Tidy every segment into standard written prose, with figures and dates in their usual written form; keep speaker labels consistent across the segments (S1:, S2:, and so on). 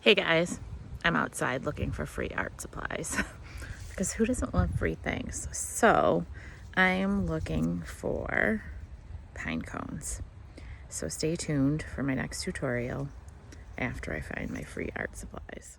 S1: Hey guys, I'm outside looking for free art supplies because who doesn't love free things? So I am looking for pine cones. So stay tuned for my next tutorial after I find my free art supplies.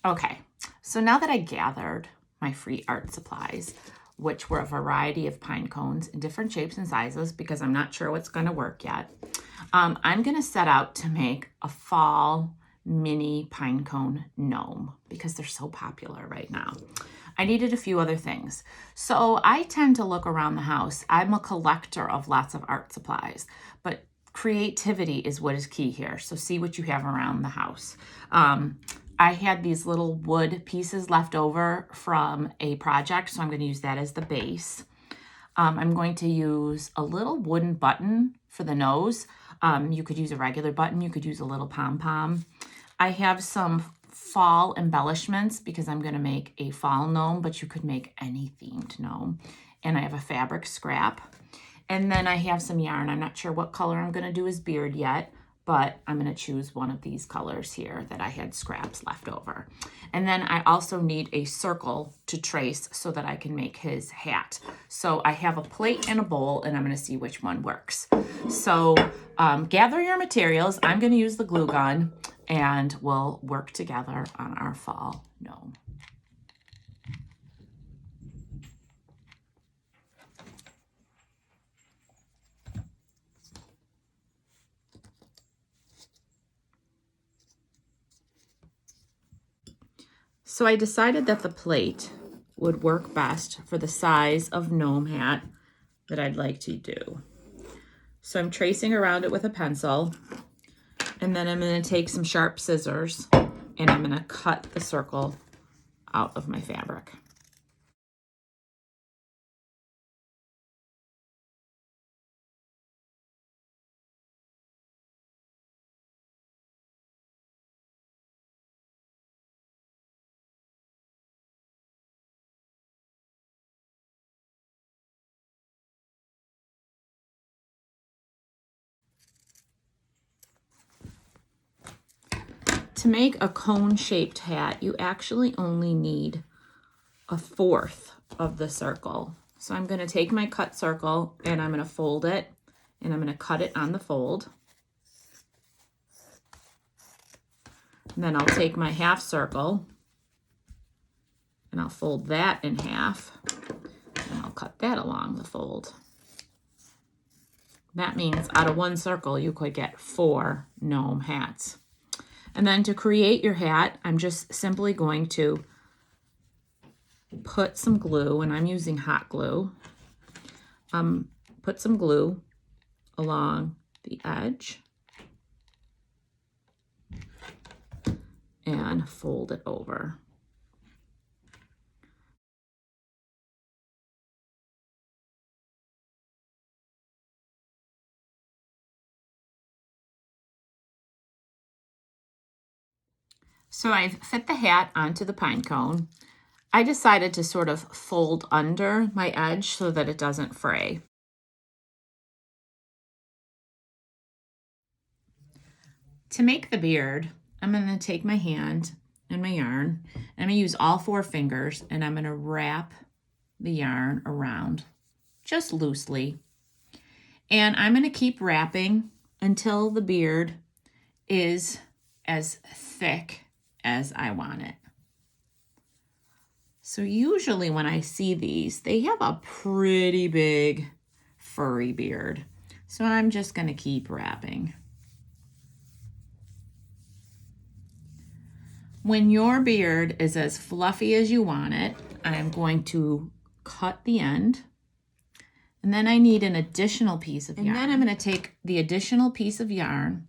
S1: Okay, so now that I gathered my free art supplies, which were a variety of pine cones in different shapes and sizes because I'm not sure what's going to work yet, I'm going to set out to make a fall mini pine cone gnome because they're so popular right now. I needed a few other things. So I tend to look around the house. I'm a collector of lots of art supplies, but creativity is what is key here. So see what you have around the house. I had these little wood pieces left over from a project, so I'm going to use that as the base. I'm going to use a little wooden button for the nose. You could use a regular button. You could use a little pom-pom. I have some fall embellishments because I'm going to make a fall gnome, but you could make any themed gnome. And I have a fabric scrap. And then I have some yarn. I'm not sure what color I'm going to do his beard yet, but I'm going to choose one of these colors here that I had scraps left over. And then I also need a circle to trace so that I can make his hat. So I have a plate and a bowl, and I'm going to see which one works. So gather your materials. I'm going to use the glue gun, and we'll work together on our fall gnome. So I decided that the plate would work best for the size of gnome hat that I'd like to do. So I'm tracing around it with a pencil, and then I'm going to take some sharp scissors and I'm going to cut the circle out of my fabric. To make a cone-shaped hat, you actually only need 1/4 of the circle. So I'm going to take my cut circle and I'm going to fold it and I'm going to cut it on the fold. And then I'll take my half circle and I'll fold that in half and I'll cut that along the fold. That means out of one circle, you could get 4 gnome hats. And then to create your hat, I'm just simply going to put some glue, and I'm using hot glue. Put some glue along the edge and fold it over. So I've fit the hat onto the pine cone. I decided to sort of fold under my edge so that it doesn't fray. To make the beard, I'm going to take my hand and my yarn, and I'm going to use all 4 fingers, and I'm going to wrap the yarn around just loosely. And I'm going to keep wrapping until the beard is as thick as I want it. So usually when I see these, they have a pretty big furry beard. So I'm just going to keep wrapping. When your beard is as fluffy as you want it, I'm going to cut the end. And then I need an additional piece of yarn. And then I'm going to take the additional piece of yarn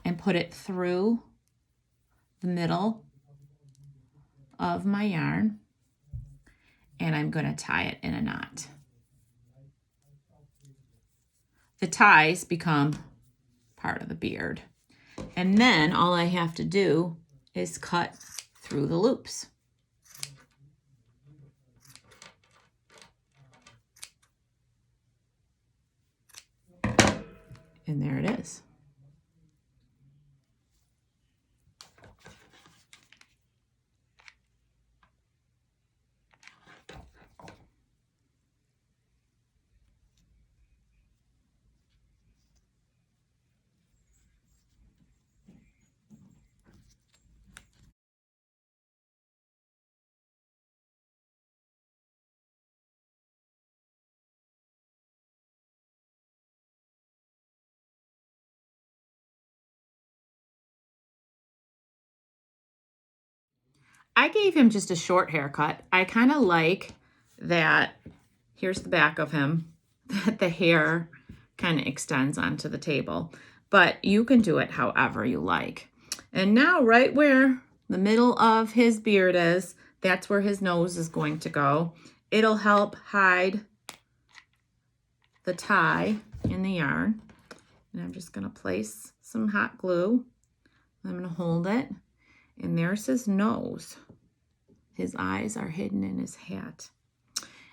S1: and put it through the middle of my yarn. And I'm going to tie it in a knot. The ties become part of the beard. And then all I have to do is cut through the loops. And there it is. I gave him just a short haircut. I kind of like that, here's the back of him, that the hair kind of extends onto the table. But you can do it however you like. And now right where the middle of his beard is, that's where his nose is going to go. It'll help hide the tie in the yarn. And I'm just going to place some hot glue. I'm going to hold it. And there's his nose. His eyes are hidden in his hat.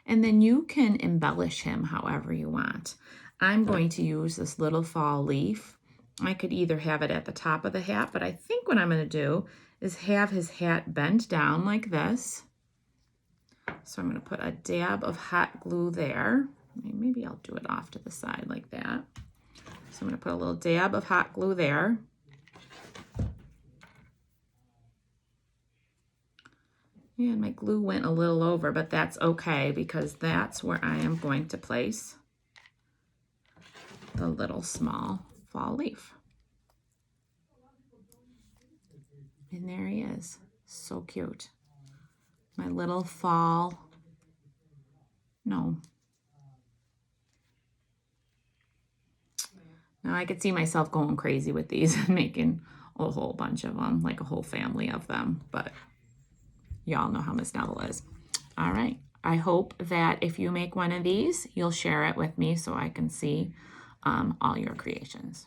S1: And then you can embellish him however you want. I'm going to use this little fall leaf. I could either have it at the top of the hat, but I think what I'm going to do is have his hat bent down like this. So I'm going to put a dab of hot glue there. Maybe I'll do it off to the side like that. So I'm going to put a little dab of hot glue there. And my glue went a little over, but that's okay because that's where I am going to place the little small fall leaf. And there he is. So cute. My little fall gnome. Now I could see myself going crazy with these and making a whole bunch of them, like a whole family of them, but y'all know how Miss Neville is. All right. I hope that if you make one of these, you'll share it with me so I can see all your creations.